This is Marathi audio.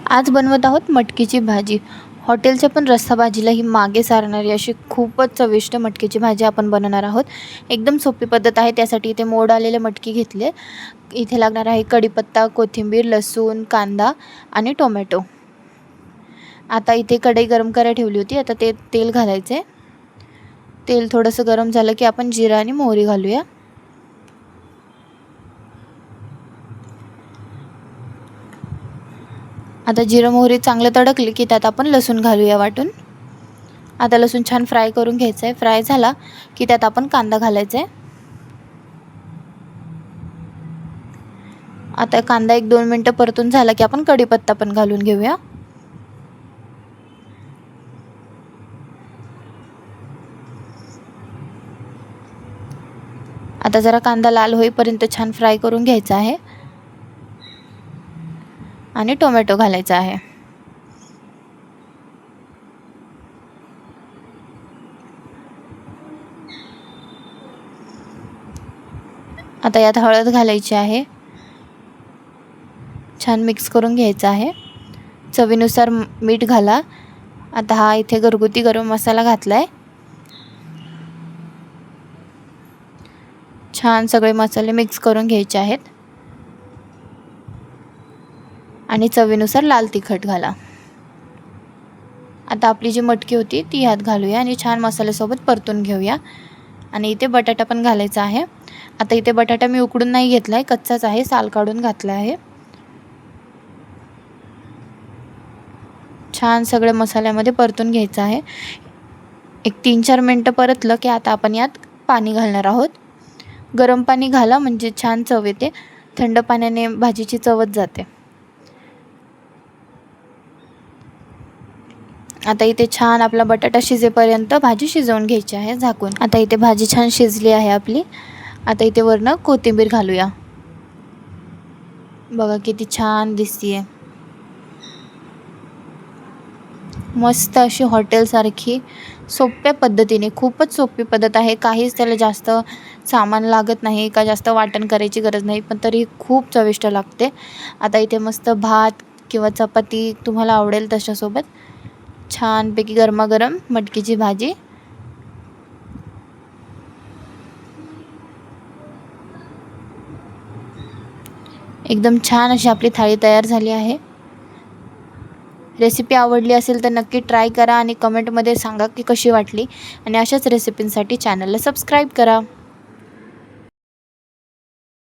आज बनवत आहोत मटकीची भाजी। हॉटेलच्या पण रस्सा भाजीला ही मागे सारणारी अशी खूपच चविष्ट मटकीची भाजी आपण बनवणार आहोत। एकदम सोपी पद्धत आहे। त्यासाठी इथे मोड आलेले मटकी घेतले। इथे लागणार आहे कढीपत्ता, कोथिंबीर, लसूण, कांदा आणि टोमॅटो। आता इथे कढई गरम करायला ठेवली होती। आता ते तेल घालायचे। तेल थोडंसं गरम झालं की आपण जिरा आणि मोहरी घालूया। आता जिरं मोहरी चांगलं तडकली की त्यात आपण लसूण घालूया वाटून। आता लसूण छान फ्राय करून घ्यायचं आहे। फ्राय झाला की त्यात आपण कांदा घालायचा आहे। आता कांदा 1-2 मिनिटं परतून झाला की आपण कढीपत्ता पण घालून घेऊया। आता जरा कांदा लाल होईपर्यंत छान फ्राय करून घ्यायचा आहे आणि टोमॅटो घालायचा आहे। आता यात हळद घालायची आहे। छान मिक्स करून घ्यायचं आहे। चवीनुसार मीठ घाला। आता हा इथे घरगुती गरम मसाला घातलाय। छान सगळे मसाले मिक्स करून घ्यायचे आहेत आणि चवीनुसार लाल तिखट घाला। आता आपली जी मटकी होती ती यात घालूया आणि छान मसाल्यासोबत परतून घेऊया। आणि इथे बटाटा पण घालायचा आहे। आता इथे बटाटा मी उकडून नाही घेतलाय, कच्चाच आहे, साल काढून घातला आहे। छान सगळे मसाल्यामध्ये परतून घ्यायचं आहे। एक 3-4 मिनिटं परतलं की आता आपण यात पाणी घालणार आहोत। गरम पाणी घाला म्हणजे छान चव येते। थंड पाण्याने भाजीची चवच जाते। आता इथे छान आपला बटाटा शिजेपर्यंत भाजी शिजवून घ्यायची आहे झाकून। आता इथे भाजी छान शिजली आहे आपली। आता इथे वरनं कोथिंबीर घालूया। बघा किती छान दिसतीये। मस्त अशी हॉटेलसारखी सोप्या पद्धतीने, खूपच सोपी पद्धत आहे। काहीच त्याला जास्त सामान लागत नाही का जास्त वाटण करायची गरज नाही, पण तरी खूप चविष्ट लागते। आता इथे मस्त भात किंवा चपाती तुम्हाला आवडेल तशासोबत छानपैकी गरमागरम मटकीची भाजी। एकदम छान अशी आपली थाळी तयार झाली आहे। रेसिपी आवडली असेल तर नक्की ट्राय करा आणि कमेंटमध्ये सांगा की कशी वाटली आणि अशाच रेसिपींसाठी चॅनलला सबस्क्राईब करा।